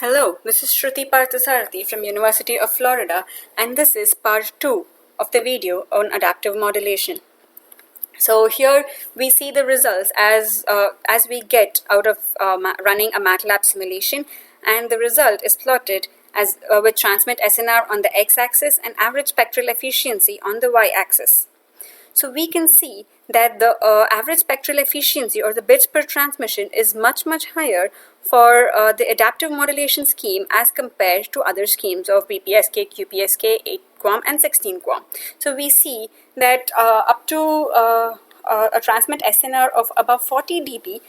Hello, this is Shruti Parthasarathi from University of Florida, and this is part 2 of the video on adaptive modulation. So here we see the results as we get out of running a MATLAB simulation, and the result is plotted as with transmit SNR on the x-axis and average spectral efficiency on the y-axis. So we can see that the average spectral efficiency or the bits per transmission is much higher for the adaptive modulation scheme as compared to other schemes of BPSK, QPSK, 8 QAM and 16 QAM. So we see that up to a transmit SNR of above 40 dB,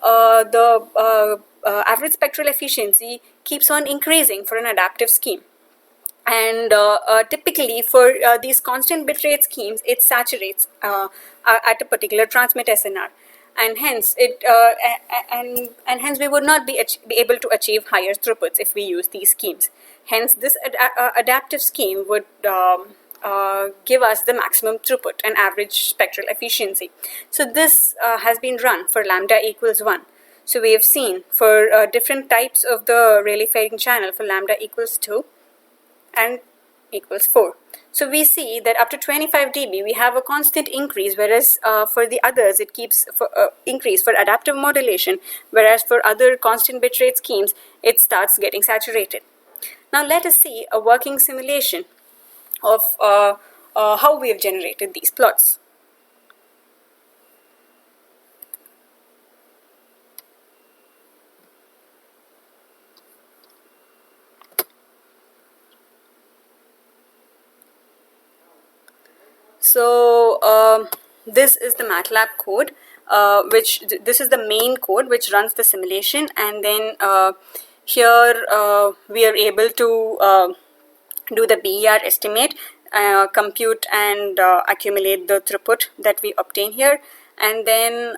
the average spectral efficiency keeps on increasing for an adaptive scheme. And typically for these constant bitrate schemes, it saturates at a particular transmit SNR, and hence and hence we would not be able to achieve higher throughputs if we use these schemes. Hence, this adaptive scheme would give us the maximum throughput and average spectral efficiency. So this has been run for lambda equals 1. So we have seen for different types of the Rayleigh-Fairing channel for lambda equals 2 and equals 4. So we see that up to 25 dB we have a constant increase, whereas for the others it keeps increase for adaptive modulation, whereas for other constant bitrate schemes it starts getting saturated. Now let us see a working simulation of how we have generated these plots. So this is the MATLAB code, this is the main code which runs the simulation, and then here we are able to do the BER estimate, compute and accumulate the throughput that we obtain here, and then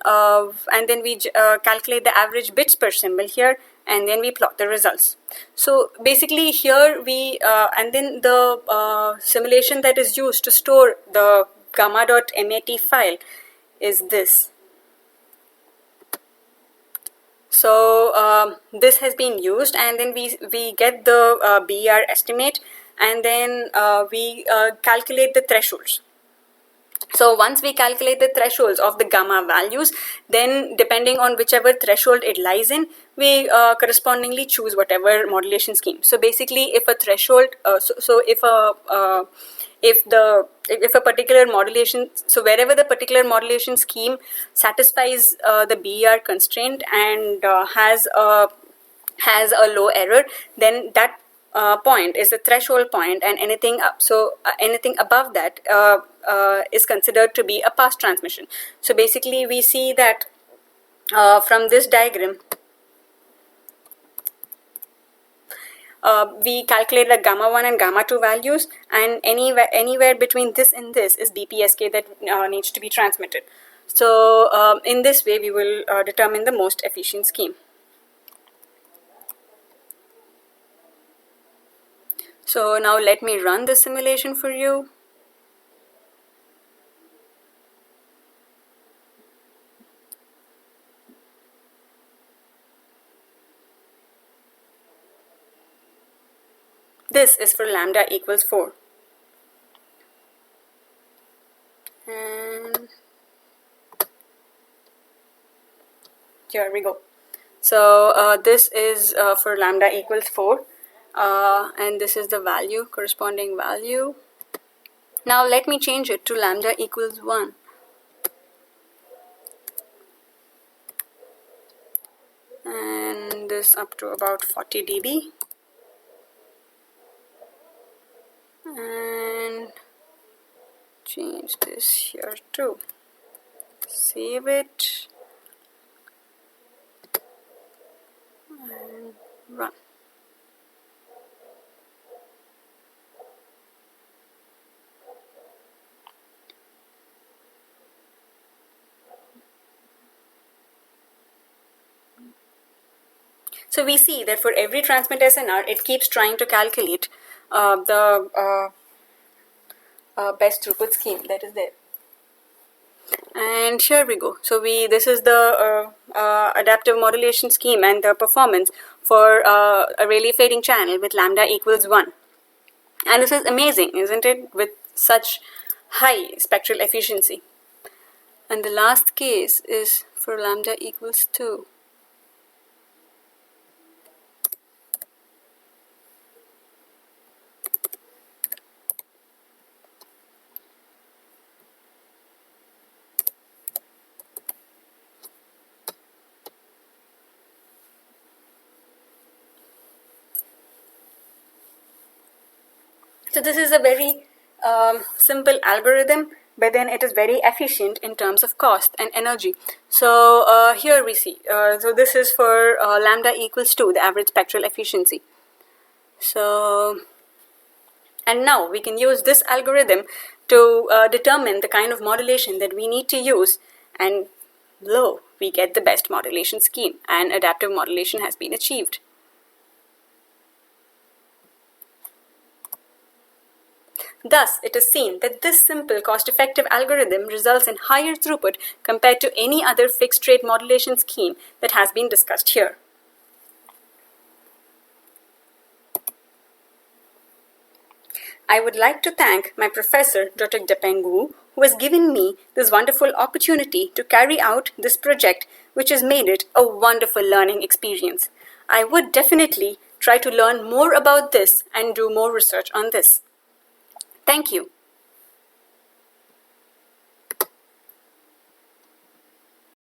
we calculate the average bits per symbol here, and then we plot the results. So basically here we and then the simulation that is used to store the gamma.mat file is this. So this has been used, and then we get the BER estimate, and then we calculate the thresholds. So once we calculate the thresholds of the gamma values, then depending on whichever threshold it lies in, we correspondingly choose whatever modulation scheme. So basically, if a threshold, if a particular modulation, so wherever the particular modulation scheme satisfies the BER constraint and has a low error, then that point is the threshold point, and anything up, so anything above that is considered to be a pass transmission. So basically we see that from this diagram we calculate the gamma 1 and gamma 2 values, and anywhere between this and this is BPSK that needs to be transmitted. So in this way we will determine the most efficient scheme. So now let me run the simulation for you. This is for lambda equals 4. And here we go. So this is for lambda equals 4. And this is the value, corresponding value. Now let me change it to lambda equals 1. And this up to about 40 dB. And change this here too. Save it. And run. So we see that for every transmit SNR, it keeps trying to calculate the best throughput scheme that is there. And here we go. So this is the adaptive modulation scheme and the performance for a Rayleigh fading channel with lambda equals 1. And this is amazing, isn't it? With such high spectral efficiency. And the last case is for lambda equals 2. So this is a very simple algorithm, but then it is very efficient in terms of cost and energy. So here we see, so this is for lambda equals 2, the average spectral efficiency. So, and now we can use this algorithm to determine the kind of modulation that we need to use, and lo, we get the best modulation scheme, and adaptive modulation has been achieved. Thus, it is seen that this simple, cost-effective algorithm results in higher throughput compared to any other fixed-rate modulation scheme that has been discussed here. I would like to thank my professor, Dr. Depeng Wu, who has given me this wonderful opportunity to carry out this project, which has made it a wonderful learning experience. I would definitely try to learn more about this and do more research on this. Thank you.